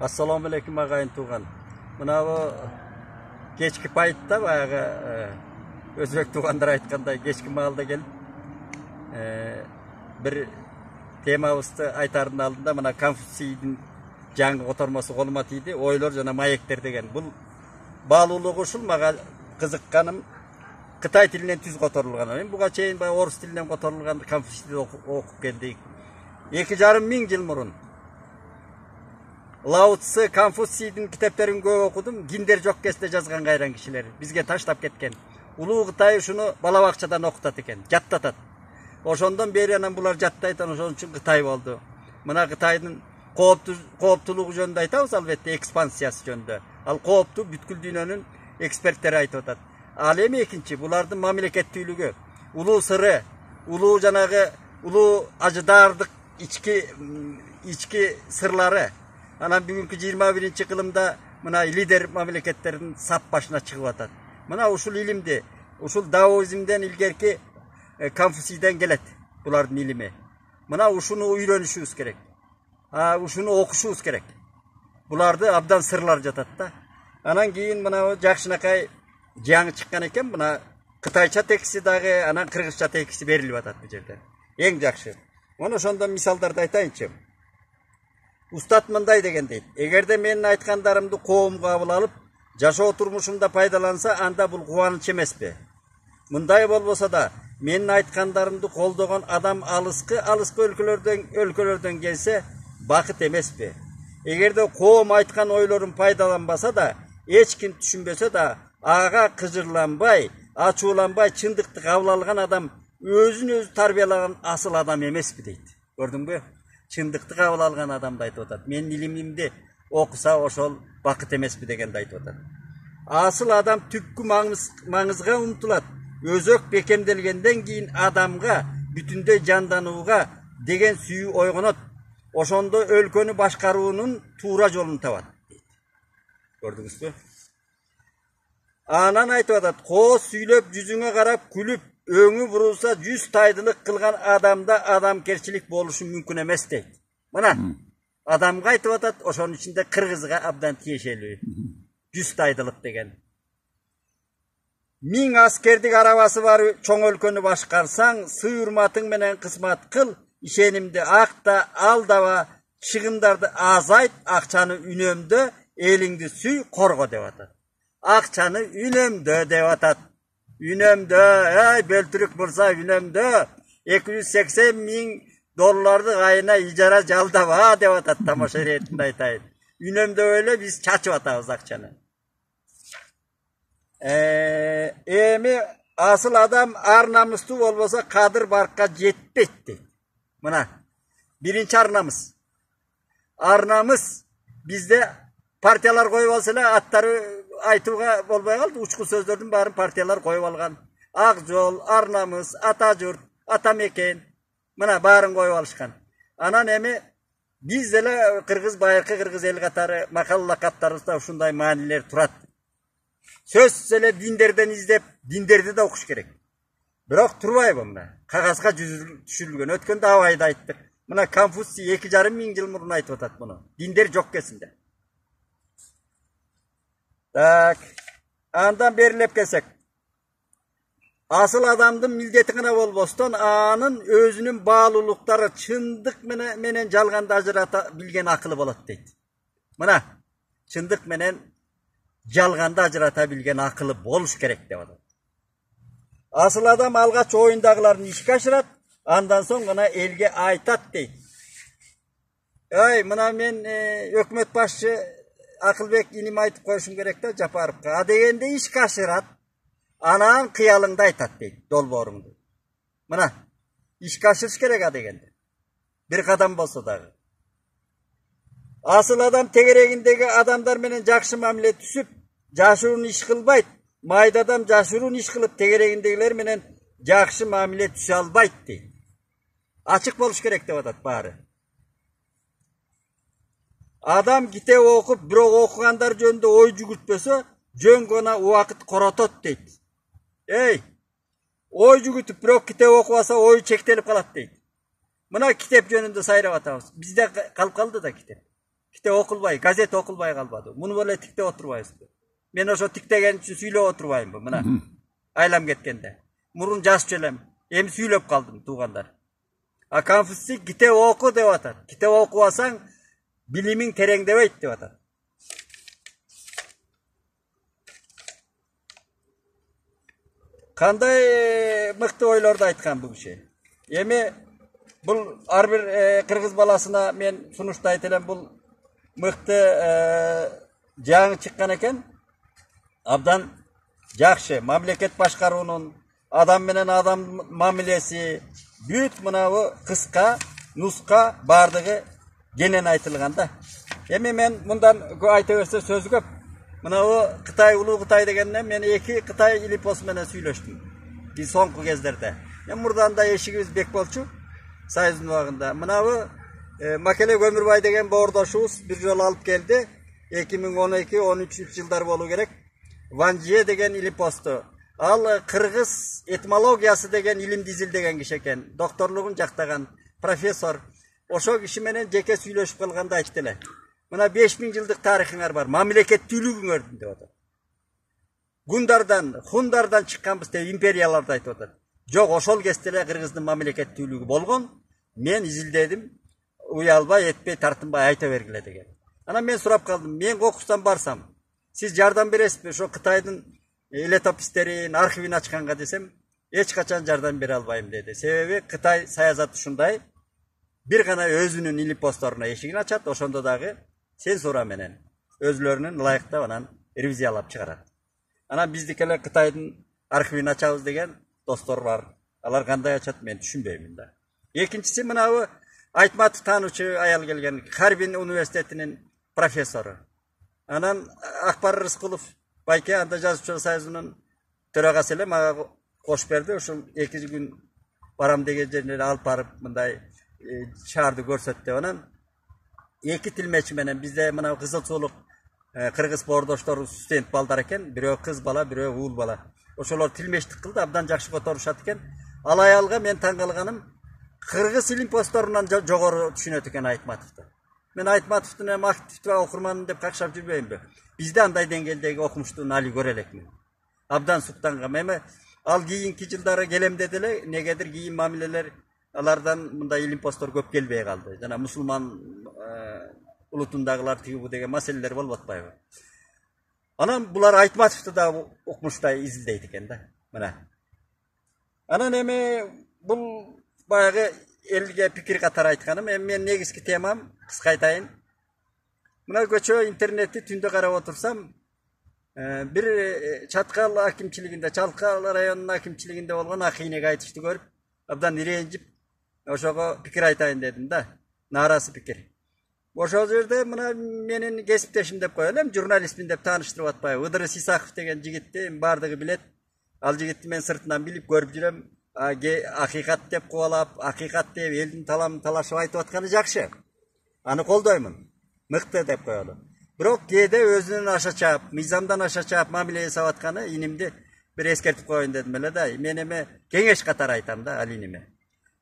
Assalomu alaykum agayın tuğan. Mına bu geçki payıtta bayağı Özbek tuğanlar aytkanday geçki maalda gelip bir temabızdı aytarın aldığında mına Konfutsiy'in жаңы oturması kolmat idi. Oylar jana mayekter degen. Бұл bağlılığı ушул мага кызыкканым Кытай тилинен түз которулган. Мен буга чейин орус тилинен которулган Конфуцийди окуп келдик. 2,5 миң жыл мурун Lao Tzu, Konfutsiy'in kitaplarını көп okudum. Ginder жоқ кезде жазған кайран кишилер. Бизге таштап кеткен. Улуу Кытай шуну бала бакчадан окутат экен, жаттатат. Ошондон бери анан булар жаттайт, ошон үчүн Кытай болду. Мына Кытайдын кооптулугу жөнүндө айтабыз албетте, экспансиясы жөнүндө. Ал коопту бүткүл дүйнөнүн эксперттери айтып атат. Ал эми экинчи булардын мамлекеттүүлүгү, улуу сыры, улуу жанагы улуу ажыдаардык ички сырлары. Анан бүгүнкү 21 кылымда мына лидер мамлекеттердин сап башына чыгып атат. Мына ушул илимди, ушул даоизмден илгерки Конфуцийден келет булардын илими. Мына ушуну үйрөнүшүбүз керек. Ушуну окушубуз керек. Буларды абдан сырлар жатат да. Анан кийин мына жакшынакай жаңы чыккан экен, мына кытайча тексти дагы, анан кыргызча тексти берилип атат бул жерде. Эң жакшы. Мына ошондон мисалдарды айтайынчы. Устат мындай деген дейт. Эгерде менин айткандарымды коом кабыл алып, жашоо турмушумда пайдаланса, анда бул кубаныч эмеспи? Мындай болбосо да, менин айткандарымды колдогон адам алыскы өлкөлөрдөн келсе, бакыт эмеспи? Эгерде коом айткан ойлорун пайдаланбаса да, эч ким түшүнбөсө да, ага кыжырланбай, ачууланбай чындыкты кабыл алган адам өзүн өзү тарбиялаган асыл адам эмеспи дейт. Көрдүңбү? Чындыкты кабыл алган адамды айтып атат. Менин илимимди окуса ошол бакыт эмеспи дегенди айтып атат. Асыл адам түпкү маңызга умтулат. Өзөк бекемделгенден кийин адамга бүтүндөй жанданууга деген сүйүү ойгонот. Ошондо өлкөнү башкаруунун туура жолун табат. Көрдүңүзбү? Анан айтып атат, коо сүйлөп жүзүңө карап күлүп, өңү бурулса 100 тайдылык кылган адамда адамкерчилик болушу мүмкүн эмес дейт. Мына адамга айтып атат, ошонун ичинде кыргызга абдан тиешелүү. 100 тайдылык деген. 1000 аскердик арабасы бар чоң өлкөнү башкарсаң, сый-урматың менен кызмат кыл, ишенимди акта, алдаба, чыгымдарды азайт, акчаны үнөмдө, элиңди сүй, корго деп атат. Акчаны үнөмдө деп атат. Үнөмдө, бөлтүрүк мырза, үнөмдө 280 000 долларды айына ижара жалдаба деп атат, тамаша иретинде айтайын. Үнөмдө эле биз чачып атабыз акчаны. Эми асыл адам ар намыстуу болбосо кадыр баркка жетпейт дейт. Мына биринчи ар намыс. Ар намыс бизде партиялар коюп алса эле аттары айтууга болбой калды. Учку сөздөрдүн баарын партиялар коюп алган. Ак жол, ар намыс, ата журт, ата мекен. Мына баарын коюп алышкан. Анан эми биз деле байыркы кыргыз эл катары макал лакаттарыбызда ушундай маанилер турат. Сөзсүз эле диндерден издеп, диндерди да окуш керек. Бирок турбайбы мына. Кагазга түшүрүлгөн. Өткөндө абайда айттык. Мына Конфуций 2,5 миң жыл мурун айтып атат муну. Диндер жок кезинде. Так, андан берилеп келсек. Асыл адамдын милдети гана болбостон, анын өзүнүн баалуулуктары чындык менен жалганды ажырата билген акылы болот дейт. Мына, чындык менен жалганды ажырата билген акылы болуш керек деп атат. Асыл адам алгач оюндагыларын ишке ашырат, андан соң гана элге айтат дейт. Мына мен өкмөт башчы Акылбек иним айтып коюшум керек да Жапаровка. Дегенде ишке ашырат, анан кыялыңды айтат дейт, долбооруңду. Мына, ишке ашырыш керек дегенде. Бир кадам болсо дагы. Асыл адам тегерегиндеги адамдар менен жакшы мамиле түзүп, жашыруун иш кылбайт. Майда адам жашыруун иш кылып, тегерегиндегилер менен жакшы мамиле түзө албайт дейт. Ачык болуш керек деп атат баары. Адам китеп окуп, бирок окугандар жөнүндө ой жүгүртпөсө, жөн гана убакыт коротот дейт. Ой жүгүртүп, бирок китеп окубаса, ой чектелип калат дейт. Мына китеп жөнүндө сайрап атабыз. Бизде калып калды да китеп. Китеп окулбай, газет окулбай калбады. Муну беле тиктеп отурбайбызбы? Мен ошо тиктеген үчүн сүйлөп отурбаймынбы? Мына айлам кеткенде. Мурун жазчу элем. Эми сүйлөп калдым, туугандар. А Конфуций китеп оку деп атат. Китеп окубасаң билимиң тереңдебейт деп атат. Кандай мыкты ойлорду айткан бул киши. Эми бул ар бир кыргыз баласына мен сунуштайт элем, бул мыкты жаңы чыккан экен. Абдан жакшы мамлекет башкаруунун, адам менен адам мамилеси бүт мынабу кыска нуска бардыгы кенен айтылган да. Эми мен мындан айта берсе сөз көп. Мынабу Кытай, улуу Кытай дегенде мен 2 Кытай илипос менен сүйлөштүм. Биз соңку кездерде. Мен мурдан да эшигибиз бек болчу. Союздун убагында. Мынабу Макеле Көмүрбай деген боордошубуз бир жолу алып келди. 2012-13 жылдар болуу керек. Ванжие деген илипосту. Ал кыргыз этимологиясы деген илимди изилдеген киши экен. Докторлугун жактаган профессор. Ошо киши менен жеке сүйлөшүп калганда айтты эле. Мына 5000 жылдык тарыхыңар бар, мамлекеттүүлүгүңөрдүн деп атат. Гундардан, хундардан чыкканбыз деп империяларды айтып атат. Жок, ошол кезде эле кыргыздын мамлекеттүүлүгү болгон. Мен изилдедим, уялбай, этпей, тартынбай айта бергиле деген. Анан мен сурап калдым, мен кокустан барсам, сиз жардам бересизби ошо Кытайдын летопистерин, архивин ачканга десем, эч качан жардам бере албайм деди. Себеби Кытай саясаты ушундай, бир гана өзүнүн илипосторуна эшигин ачат, ошондо дагы цензура менен өзлөрүнүн ылайыктап анан ревизиялап чыгарат. Анан биздики эле Кытайдын архивин ачабыз деген достор бар. Алар кандай ачат мен түшүнбөйм да. Экинчиси мынабу Айтматов таануучу аял келген, Харбин университетинин профессору. Анан Акбар Рыскулов байке анда жазуучулар союзунун төрагасы эле мага кош берди. Ушул 2 күн барам деген жерге алып барып мындай шаарды көрсөттү. Анан 2 тилмечи менен бизде мына кызыл суулук кыргыз боордоштору студент балдар экен, бирөө кыз бала, бирөө уул бала. Ошолор тилмештик кылды, абдан жакшы которушат экен. Ал аялга мен таң калганым, кыргыз илимпосторунан жогору түшүнөт экен Айтматовду. Мен Айтматовдун эми активдүү окурман деп какшап жүрбөймбү? Бизде андай деңгээлдеги окумуштун али көрө элекмин. Абдан суктангам. Эми ал кийинки жылдары келем деди эле, негедир кийин мамилелер алардан мындай илимпостор көп келбей калды. Жана мусулман улутундагылар тиги бу деген маселелер болуп атпайбы? Анан булар Айтматовду да окумуштай изилдейт экен да. Мына. Анан эми бул баягы элге пикир катары айтканым, эми мен негизги темам кыска айтайын. Мына көчө интернетти түндө карап отурсам, бир Чаткал акимчилигинде, Чалкал районунун акимчилигинде болгон акийнеги айтышты көрүп, абдан иренжип, ошого пикир айтайын дедим да. Нааразы пикир. Ошол жерде мына менин кесиптешим деп коелем, журналистмин деп тааныштырып атпайбы? Ыдырыс Исаков деген жигитти бардыгы билет. Ал жигитти мен сыртынан билип көрүп жүрөм. Акыйкат деп кубалап, акыйкат деп элдин таламын талашып айтып атканы жакшы. Аны колдоймун. Мыкты деп коелу. Бирок кээде өзүнүн аша чаап, мыйзамдан аша чаап мамиле жасап атканы инимди бир эскертип коеюн дедим эле да. Мен эми кеңеш катары айтам да ал иниме.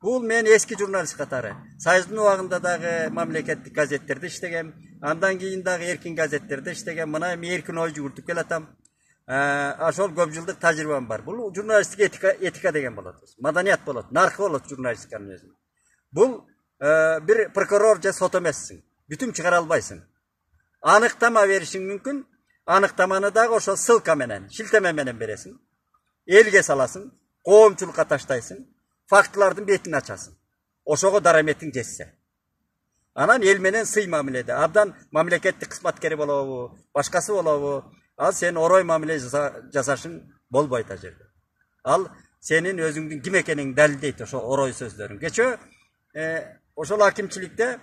Бул мен эски журналист катары. Союздун убагында дагы мамлекеттик газеттерде иштегем, андан кийин дагы эркин газеттерде иштегем. Мына эми эркин ой жүгүртүп келатам. Ошол көп жылдык тажрыйбам бар. Бул журналисттик этика деген болот. Маданият болот, наркы болот журналистиканын өзү. Бул бир прокурор же сот эмессиң. Бүтүм чыгара албайсың. Аныктама беришиң мүмкүн. Аныктаманы дагы ошол ссылка менен, шилтеме менен бересиң. Элге саласың, коомчулукка таштайсың. Фактылардын бетин ачасың. Ошого дараметиң жетсе. Анан эл менен сый мамиледе. Абдан мамлекеттик кызматкери болобу, башкасы болобу, ал сен орой мамиле жасашың болбойт а жерде. Ал сенин өзүңдүн ким экениңди далилдейт ошо орой сөздөрүң. Кечөө ошол акимчиликте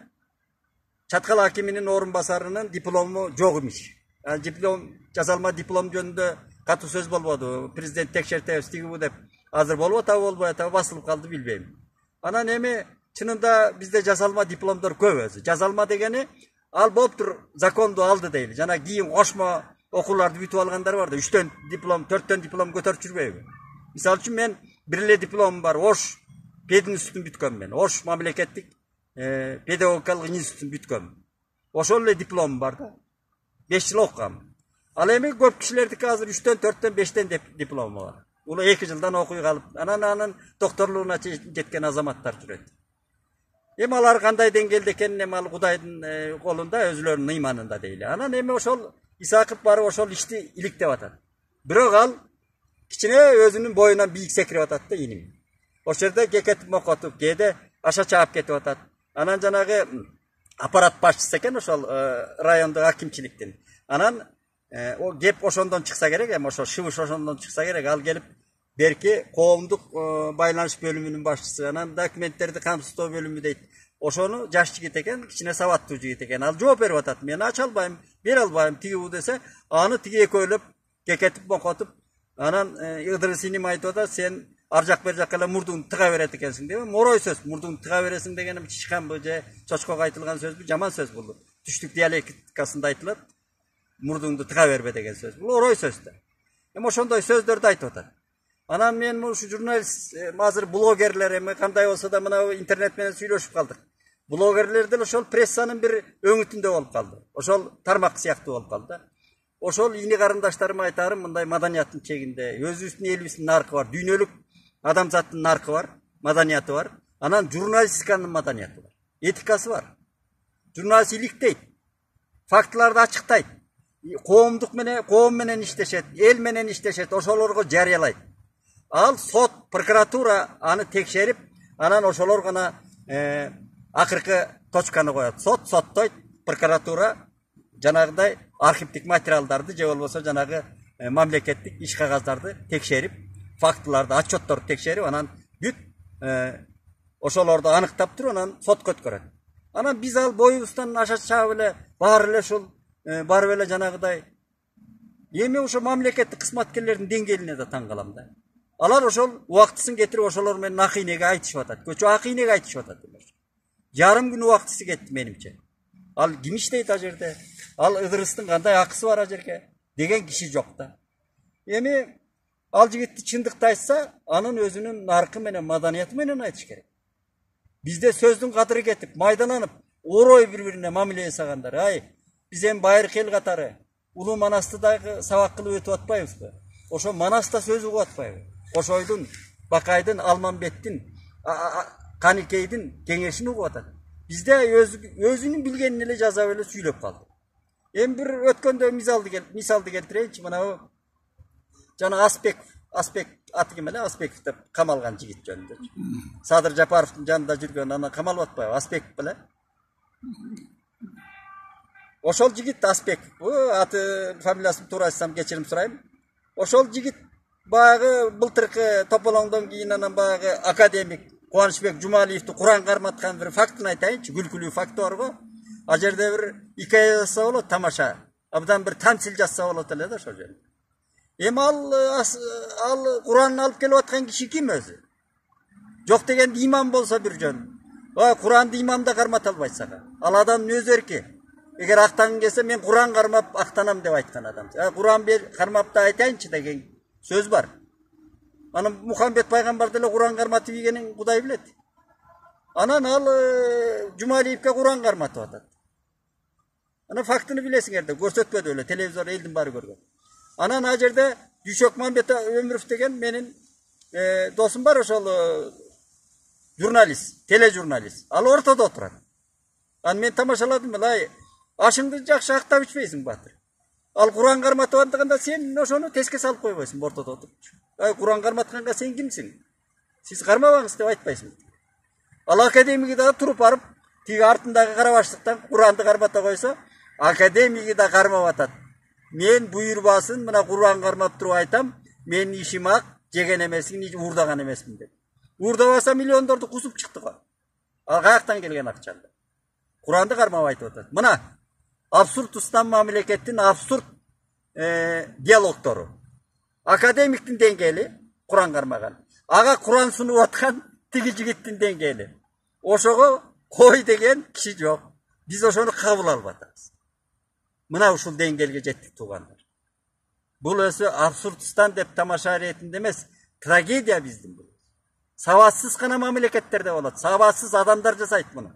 Чаткал акиминин орун басарынын диплому жок имиш. Диплом жазалма диплом жөнүндө катуу сөз болбоду. Президент текшертебиз тиги бу деп. Азыр болуп атабы болбой атабы басылып калды билбейм. Анан эми чынында бизде жазалма дипломдор көп өзү. Жазалма дегени ал болуптур, законду алды дейли. Жана кийин кошмо окууларды бүтүп алгандар бар да, 3төн диплом, 4төн диплом көтөрүп жүрбөйбү? Мисалы үчүн мен бир эле дипломум бар, Ош пединститутун бүткөм мен. Ош мамлекеттик педагогикалык институтун бүткөм. Ошол эле дипломум бар да. 5 жыл окугам. Ал эми көп кишилердики азыр 3төн, 4төн, 5тен диплому бар. Улу 2 жылдан окуй калып, анан докторлугуна жеткен азаматтар жүрөт. Эми алар кандай деңгээлде экенин эми ал Кудайдын колунда, өзүлөрүнүн ыйманында дейли. Анан эми ошол Исаков барып ошол ишти иликтеп атат. Бирок ал кичине өзүнүн боюнан бийик секирип атат да иним. Ошол жерде кекетип мокотуп, кээде аша чаап кетип атат. Анан жанагы аппарат башчысы экен ошол райондук акимчиликтин. Анан о кеп ошондон чыкса керек, эми ошол шыбыш ошондон чыкса керек, ал келип берки коомдук байланыш бөлүмүнүн башчысы, анан документтерди камсыздоо бөлүмү дейт. Ошону жаш жигит экен, кичине сабаттуу жигит экен. Ал жооп берип атат. Мен ача албайм, бере албайм тиги бу десе, аны тиги экөөлөп кекетип мокотуп, анан Ыдырыс иним айтып атат, сен ар жак бер жакка эле мурдуңду тыга берет экенсиң деп. Морой сөз, мурдуңду тыга бересиң дегеним чычканбы же чочкого айтылган сөзбү, жаман сөз бул. Түштүк диалектикасында айтылат. Мурдуңду тыга бербе деген сөз. Бул орой сөз да. Эми ошондой сөздөрдү айтып атат. Анан мен ушу журналист, азыр блогерлер эми кандай болсо да мына интернет менен сүйлөшүп калдык. Блогерлер деле ошол прессанын бир өңүтүндө болуп калды. Ошол тармак сыяктуу болуп калды. Ошол ини карындаштарыма айтарым, мындай маданияттын чегинде өзүбүздүн элибиздин наркы бар, дүйнөлүк адамзаттын наркы бар, маданияты бар. Анан журналистиканын маданияты бар, этикасы бар. Журналист иликтейт, фактыларды ачыктайт, коом менен иштешет, эл менен иштешет, ошолорго жарыялайт. Ал сот, прокуратура аны текшерип, анан ошолор гана акыркы точканы коет. Сот соттойт, прокуратура жанагыдай архивдик материалдарды же болбосо жанагы мамлекеттик иш кагаздарды текшерип, фактыларды, отчетторду текшерип, анан бүт ошолорду аныктап туруп, анан сотко өткөрөт. Анан биз ал боюбуздан аша чаап эле баары эле ушул барып эле жанагыдай эми ошо мамлекеттик кызматкерлердин деңгээлине да таң калам да. Алар ошол убактысын кетирип ошолор менен акийнеге айтышып атат. Көчө акийнеге айтышып атат. Жарым күн убактысы кетти менимче. Ал ким иштейт ал жерде? Ал Ыдырыстын кандай акысы бар ал жерге деген киши жок да. Эми ал жигитти чындыкты айтса, анын өзүнүн наркы менен маданияты менен айтыш керек. Бизде сөздүн кадыры кетип, майдаланып, орой бири-бирине мамиле жасагандар. Ай, биз эми байыркы эл катары улуу Манастыдагы сабак кылып өтүп атпайбызбы? Ошо Манаста сөз угуп атпайбы? Кошойдун, Бакайдын, Алмамбеттин, Каникейдин кеңешин угуп атат. Бизде өзүнүн билгенин эле жазап эле сүйлөп калды. Эми бир өткөндө мисалды келтирейинчи, мына жана Аспек аты ким эле? Аспеков деп камалган жигит жөнүндө. Садыр Жапаровдун жанында жүргөн, анан камалып атпайбы? Аспеков беле? Ошол жигит Аспеков. Аты фамилиясын туура айтсам кечирим сурайм. Ошол жигит баягы былтыркы тополоңдон кийин анан баягы академик Кубанычбек Жумалиевди Куран карматкан бир фактын айтайынчы, күлкүлүү факты барго. А жерде бир икая жазса болот, тамаша. Абдан бир тамсил жазса болот эле да ошол жерде. Эми ал Куранды алып келип аткан киши ким өзү? Жок дегенде имам болсо бир жөн. Куранды имам да кармата албайт сага. Ал адамдын өз эрки. Эгер актангың келсе, мен Куран кармап актанам деп айткан адам. Куран кармап да айтайынчы деген сөз бар. Анан Мухаммед пайгамбар деле Куран карматып ийгенин Кудай билет. Анан ал Жумалиевке Куран карматып атат. Анан фактыны билесиңер да, көрсөтпөдү эле, телевизор элдин баары көргөн. Анан а жерде Дүйшөк Мамбет Өмүров деген менин досум бар, ошол журналист, тележурналист. Ал ортодо отурат. Анан мен тамашаладым, ай, ашыңды жакшы актап ичпейсиң батыр. Ал Куран карматып андыганда сен ошону теске салып койбойсуң ортодо отуруп. Ай, Куран карматканга сен кимсиң? Сиз кармабаңыз деп айтпайсың. Ал академиги да туруп барып, тиги артындагы карабаштыктан Куранды кармата койсо, академиги да кармап атат. Мен буйрбасын мына Куран кармап туруп айтам, менин ишим ак, жеген эмесмин, уурдаган эмесмин деп. Уурдабаса миллиондорду кусуп чыкты го. Ал каяктан келген акчаны? Куранды кармап айтып атат. Мына абсурдтустан мамлекеттин абсурд диалогтору. Академиктин деңгээли Куран кармаган. Ага Куран сунуп аткан тиги жигиттин деңгээли. Ошого кой деген киши жок. Биз ошону кабыл алып атабыз. Мына ушул деңгээлге жеттик туугандар. Бул өзү абсурдстан деп тамаша иретинде эмес, трагедия биздин бул. Сабатсыз гана мамлекеттерде болот. Сабатсыз адамдар жасайт муну.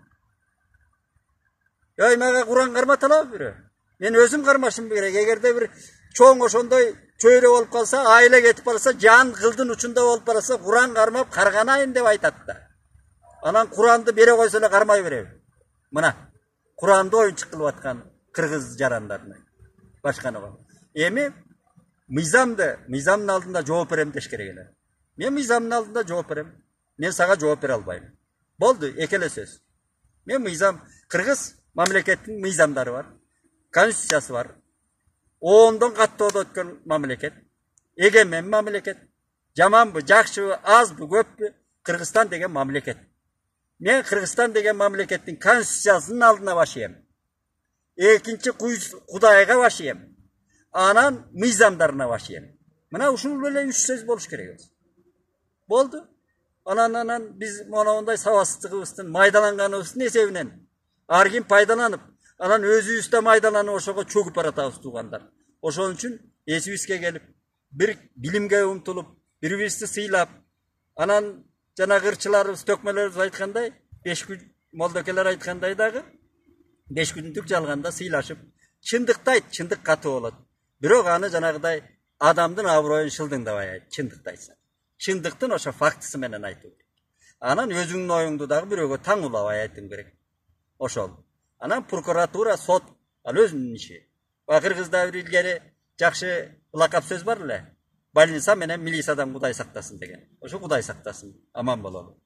Ey mага Kur'an karmatalap biri. Men özüm karmaşım gerek. Egerde bir çoğun oşondoy çöre olup kalsa, aile getip kalsa, can kıldın uçunda olup kalsa, Kur'an karmap karganayın dep aytat da. Anan Kur'an'dı bere koysa karmay berebi. Mına. Kur'an'da oyunçuk kılıp atkan Kırgız jaranlarına. Başkanı var. Emi mizamın aldığında cevap verem deş kerekler. Men mizamın aldığında cevap verem. Men sağa cevap vere albayım. Boldu, ekele söz. Men mizam Kırgız mamleketin mizamları var. Konstitusiyası var. Ondan katı ötken mamleket. Egemen mamleket. Jaman bu, jakşı bu, az bu, köp bu. Kırgızstan degen mamleket. Men Kırgızstan degen mamleketin konstitusiyasının aldına başlayayım. Ekinci Kudayga başlayayım. Anan mizamlarına başlayayım. Mına uşul böyle 3 söz boluş gerek. Boldu. Anan biz ona onday savasızlığı maydalanganı üstün esebinen. Argin paydalanıp, anan özü üstte maydalanı oşoğa çöküp arata ustuğanlar. Oşon için esibizke gelip, bir bilimge umtulup, bir-birisi sıylap, anan jana gırçılarыбыз, tökmelerimiz aytkanday, 5 gün moldokeler aytkanday dagı, 5 günlük jalganda sıylaşıp, çındıkta ayt, çındık katı oladı. Birok anı janagıday adamdın abroyun şıldığında bayaydı, çındıktaysa. Çındıktın oşa faktısı menen aytıyor. Anan özüңün oyuңdu dagı biröge taң ulap aytın gerek. Oşol. Anan prokuratura, sot, al özünün işi. Kırgızda bir ilgeri jakşı lakap söz var ele. Balinsa menen milisadan Kuday saktasın degen. Oşo Kuday saktasın. Aman bolalım.